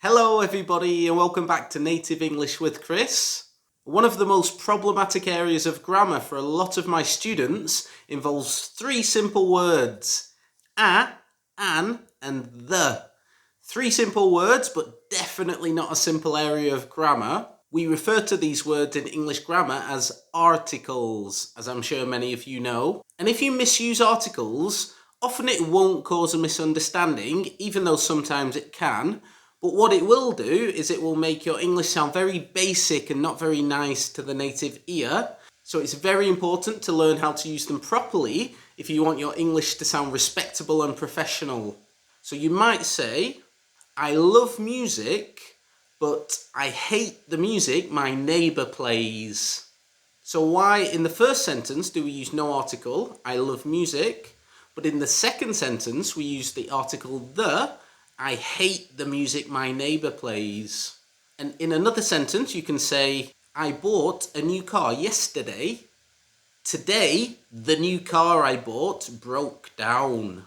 Hello everybody and welcome back to Native English with Chris. One of the most problematic areas of grammar for a lot of my students involves three simple words: a, an and the. Three simple words, but definitely not a simple area of grammar. We refer to these words in English grammar as articles, as I'm sure many of you know. And if you misuse articles, often it won't cause a misunderstanding, even though sometimes it can. But what it will do is it will make your English sound very basic and not very nice to the native ear. So it's very important to learn how to use them properly if you want your English to sound respectable and professional. So you might say, I love music, but I hate the music my neighbour plays. So why in the first sentence do we use no article, I love music, but in the second sentence we use the article the, I hate the music my neighbour plays. And in another sentence you can say, I bought a new car yesterday. Today, the new car I bought broke down.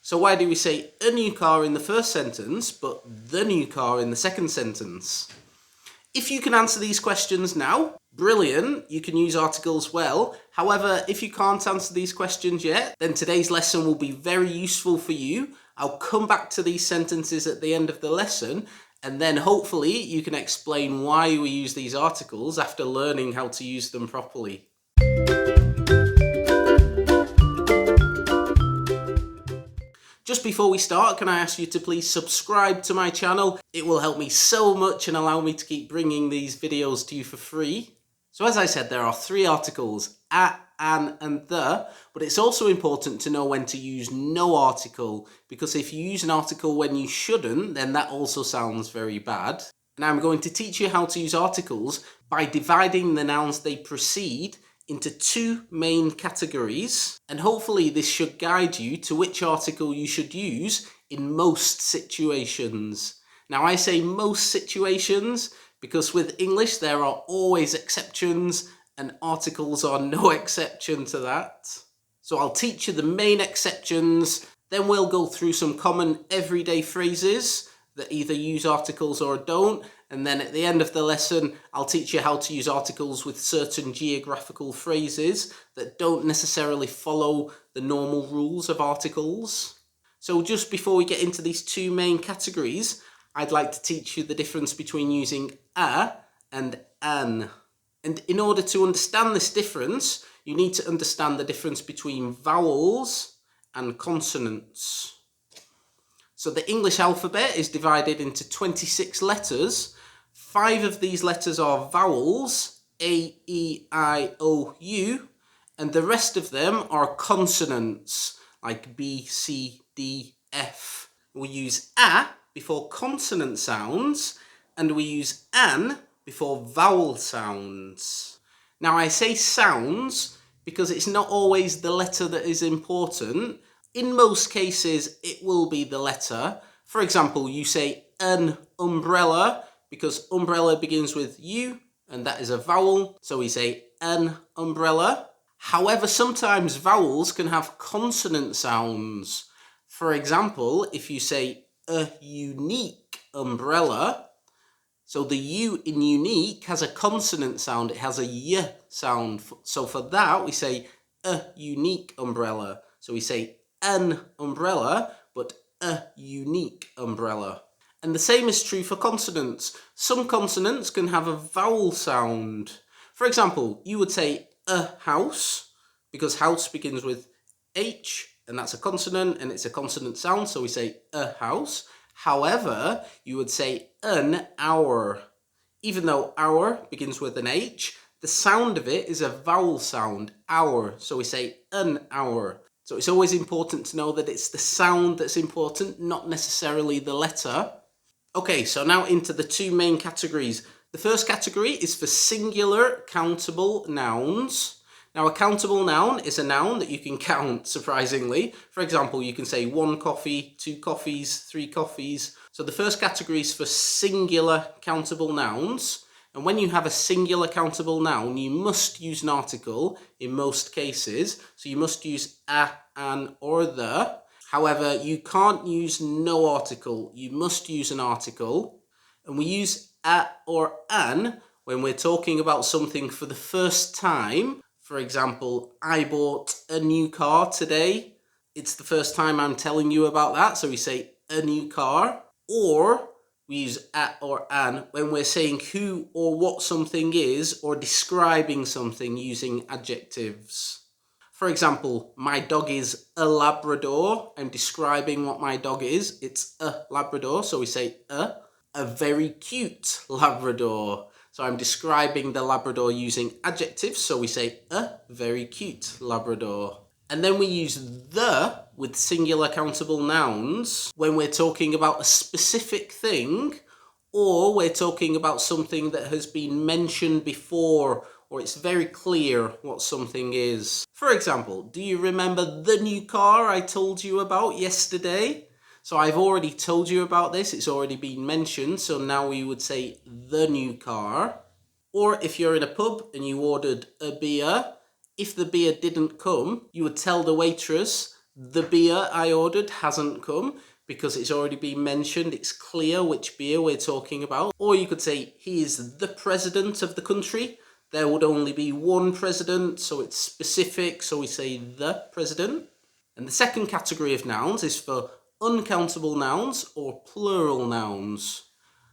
So why do we say a new car in the first sentence, but the new car in the second sentence? If you can answer these questions now, brilliant, you can use articles well. However, if you can't answer these questions yet, then today's lesson will be very useful for you. I'll come back to these sentences at the end of the lesson, and then hopefully you can explain why we use these articles after learning how to use them properly. Just before we start, can I ask you to please subscribe to my channel? It will help me so much and allow me to keep bringing these videos to you for free. So as I said, there are three articles, a, an and the, but it's also important to know when to use no article, because if you use an article when you shouldn't, then that also sounds very bad. And I'm going to teach you how to use articles by dividing the nouns they precede into two main categories, and hopefully this should guide you to which article you should use in most situations. Now I say most situations because with English there are always exceptions, and articles are no exception to that. So I'll teach you the main exceptions, then we'll go through some common everyday phrases that either use articles or don't, and then at the end of the lesson I'll teach you how to use articles with certain geographical phrases that don't necessarily follow the normal rules of articles. So just before we get into these two main categories, I'd like to teach you the difference between using a and an. And in order to understand this difference, you need to understand the difference between vowels and consonants. So the English alphabet is divided into 26 letters. 5 of these letters are vowels, A, E, I, O, U, and the rest of them are consonants, like B, C, D, F. We use a before consonant sounds, and we use an before vowel sounds. Now I say sounds because it's not always the letter that is important. In most cases, it will be the letter. For example, you say an umbrella because umbrella begins with U and that is a vowel. So we say an umbrella. However, sometimes vowels can have consonant sounds. For example, if you say a unique umbrella, so the U in unique has a consonant sound. It has a Y sound. So for that, we say a unique umbrella. So we say an umbrella, but a unique umbrella. And the same is true for consonants. Some consonants can have a vowel sound. For example, you would say a house, because house begins with H, and that's a consonant, and it's a consonant sound, so we say a house. However, you would say an hour. Even though hour begins with an H, the sound of it is a vowel sound, hour, so we say an hour. So it's always important to know that it's the sound that's important, not necessarily the letter. Okay, so now into the two main categories. The first category is for singular countable nouns. Now a countable noun is a noun that you can count, surprisingly. For example, you can say 1 coffee, 2 coffees, 3 coffees. So the first category is for singular countable nouns. And when you have a singular countable noun, you must use an article in most cases. So you must use a, an, or the. However, you can't use no article. You must use an article. And we use a or an when we're talking about something for the first time. For example, I bought a new car today. It's the first time I'm telling you about that, so we say a new car. Or we use a or an when we're saying who or what something is or describing something using adjectives. For example, my dog is a Labrador. I'm describing what my dog is. It's a Labrador, so we say a. A very cute Labrador. So I'm describing the Labrador using adjectives, so we say a very cute Labrador. And then we use the with singular countable nouns when we're talking about a specific thing, or we're talking about something that has been mentioned before, or it's very clear what something is. For example, do you remember the new car I told you about yesterday? So I've already told you about this, it's already been mentioned, so now we would say the new car. Or if you're in a pub and you ordered a beer, if the beer didn't come, you would tell the waitress, the beer I ordered hasn't come, because it's already been mentioned, it's clear which beer we're talking about. Or you could say, he is the president of the country. There would only be one president, so it's specific, so we say the president. And the second category of nouns is for uncountable nouns or plural nouns.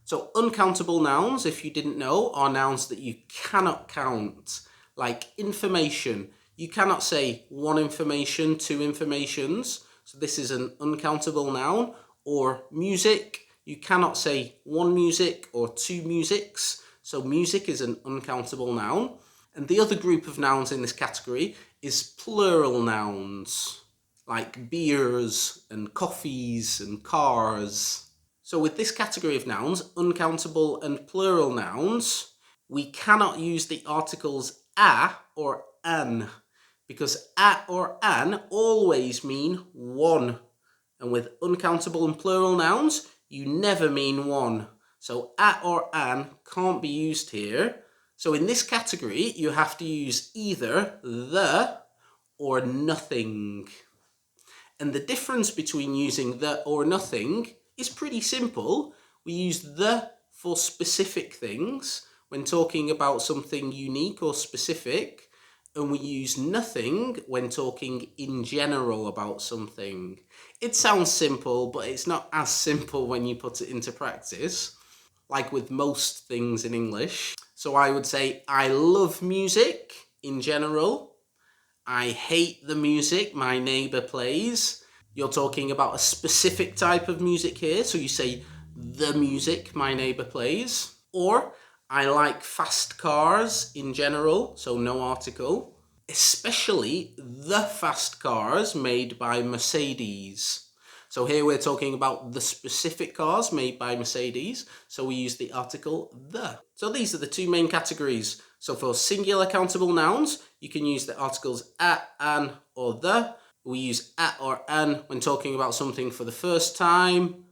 So uncountable nouns, if you didn't know, are nouns that you cannot count. Like information, you cannot say one information, two informations. So this is an uncountable noun. Or music, you cannot say one music or two musics. So music is an uncountable noun. And the other group of nouns in this category is plural nouns, like beers and coffees and cars. So with this category of nouns, uncountable and plural nouns, we cannot use the articles a or an, because a or an always mean one. And with uncountable and plural nouns, you never mean one. So a or an can't be used here. So in this category, you have to use either the or nothing. And the difference between using the or nothing is pretty simple. We use the for specific things when talking about something unique or specific, and we use nothing when talking in general about something. It sounds simple, but it's not as simple when you put it into practice, like with most things in English. So I would say, I love music in general. I hate the music my neighbour plays. You're talking about a specific type of music here, so you say the music my neighbour plays. Or I like fast cars in general, so no article. Especially the fast cars made by Mercedes. So here we're talking about the specific cars made by Mercedes, so we use the article the. So these are the two main categories. So for singular countable nouns, you can use the articles a, an, or the. We use a or an when talking about something for the first time,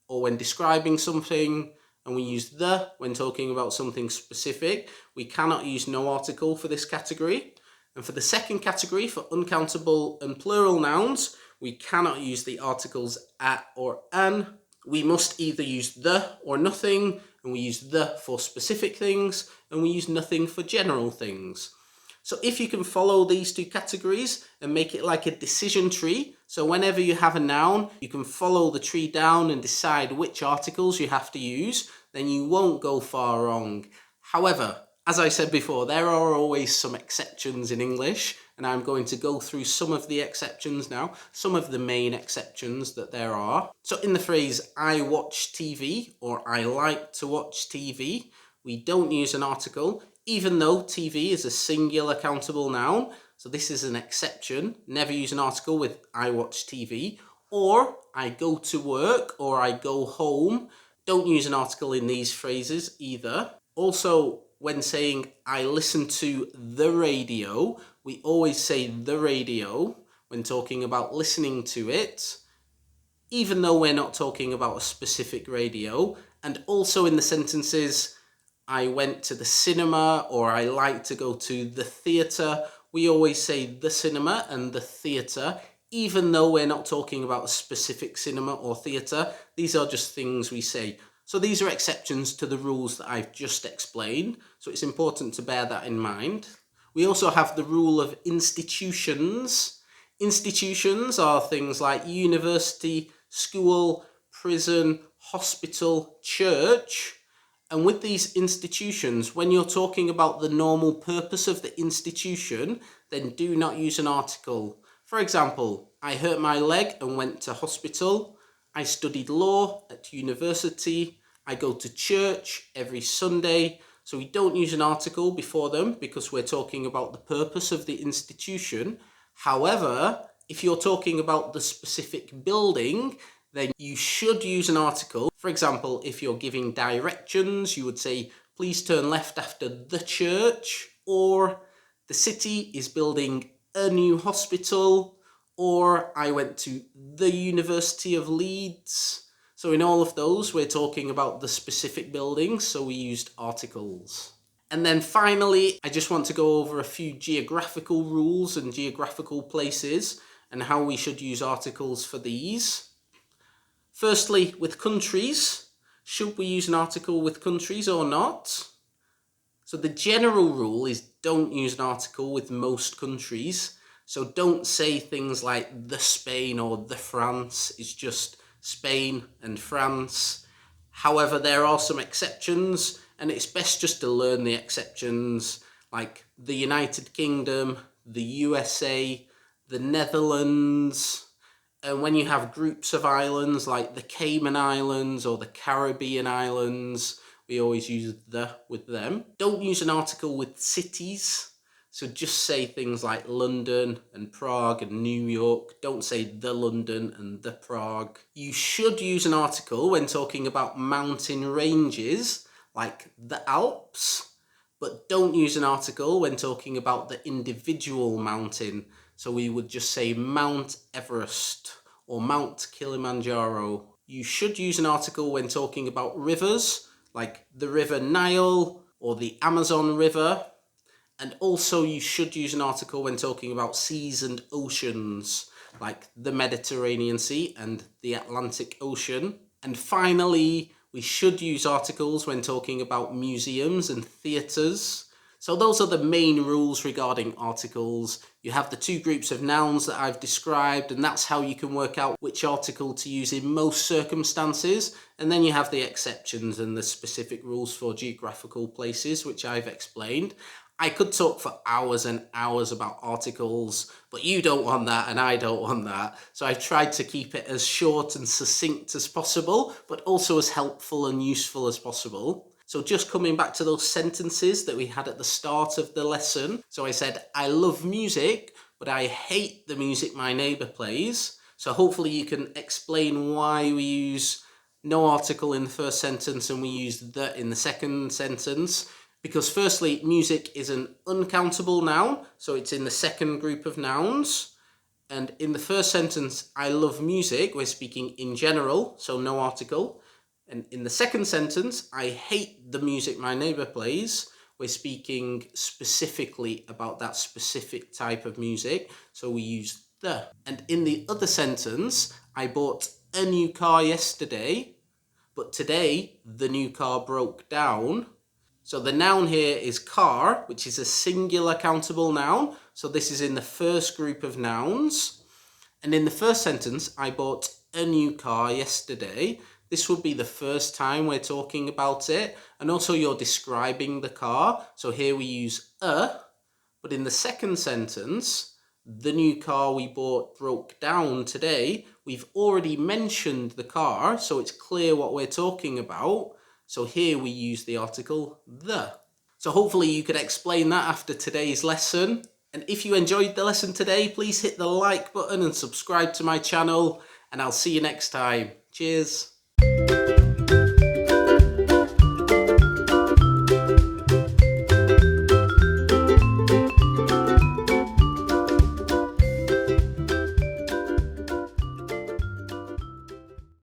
or when describing something, and we use the when talking about something specific. We cannot use no article for this category. And for the second category, for uncountable and plural nouns, we cannot use the articles a or an. We must either use the or nothing, and we use the for specific things, and we use nothing for general things. So if you can follow these two categories and make it like a decision tree, so whenever you have a noun, you can follow the tree down and decide which articles you have to use, then you won't go far wrong. However, as I said before, there are always some exceptions in English, and I'm going to go through some of the exceptions now, some of the main exceptions that there are. So in the phrase, I watch TV, or I like to watch TV, we don't use an article, even though TV is a singular countable noun. So this is an exception. Never use an article with I watch TV. Or I go to work, or I go home. Don't use an article in these phrases either. Also, when saying I listen to the radio, we always say the radio when talking about listening to it, even though we're not talking about a specific radio. And also in the sentences, I went to the cinema, or I like to go to the theatre, we always say the cinema and the theatre, even though we're not talking about a specific cinema or theatre. These are just things we say. So these are exceptions to the rules that I've just explained, so it's important to bear that in mind. We also have the rule of institutions. Institutions are things like university, school, prison, hospital, church. And with these institutions, when you're talking about the normal purpose of the institution, then do not use an article. For example, I hurt my leg and went to hospital. I studied law at university. I go to church every Sunday. So we don't use an article before them because we're talking about the purpose of the institution. However, if you're talking about the specific building, then you should use an article. For example, if you're giving directions, you would say, please turn left after the church, or the city is building a new hospital, or I went to the University of Leeds. So in all of those, we're talking about the specific buildings, so we used articles. And then finally, I just want to go over a few geographical rules and geographical places and how we should use articles for these. Firstly, with countries, should we use an article with countries or not? So the general rule is don't use an article with most countries. So don't say things like the Spain or the France. It's just Spain and France. However, there are some exceptions, and it's best just to learn the exceptions, like the United Kingdom, the USA, the Netherlands. And when you have groups of islands like the Cayman Islands or the Caribbean Islands, we always use the with them. Don't use an article with cities. So just say things like London and Prague and New York. Don't say the London and the Prague. You should use an article when talking about mountain ranges like the Alps, but don't use an article when talking about the individual mountain. So we would just say Mount Everest or Mount Kilimanjaro. You should use an article when talking about rivers, like the River Nile or the Amazon River. And also you should use an article when talking about seas and oceans, like the Mediterranean Sea and the Atlantic Ocean. And finally, we should use articles when talking about museums and theatres. So those are the main rules regarding articles. You have the two groups of nouns that I've described, and that's how you can work out which article to use in most circumstances. And then you have the exceptions and the specific rules for geographical places, which I've explained. I could talk for hours and hours about articles, but you don't want that and I don't want that. So I've tried to keep it as short and succinct as possible, but also as helpful and useful as possible. So just coming back to those sentences that we had at the start of the lesson. So I said, I love music, but I hate the music my neighbour plays. So hopefully you can explain why we use no article in the first sentence and we use the in the second sentence. Because firstly, music is an uncountable noun, so it's in the second group of nouns. And in the first sentence, I love music, we're speaking in general, so no article. And in the second sentence, I hate the music my neighbour plays, we're speaking specifically about that specific type of music, so we use the. And in the other sentence, I bought a new car yesterday, but today the new car broke down. So the noun here is car, which is a singular countable noun. So this is in the first group of nouns. And in the first sentence, I bought a new car yesterday. This would be the first time we're talking about it. And also you're describing the car. So here we use a. But in the second sentence, the new car we bought broke down today. We've already mentioned the car, so it's clear what we're talking about. So here we use the article the. So hopefully you could explain that after today's lesson. And if you enjoyed the lesson today, please hit the like button and subscribe to my channel. And I'll see you next time. Cheers.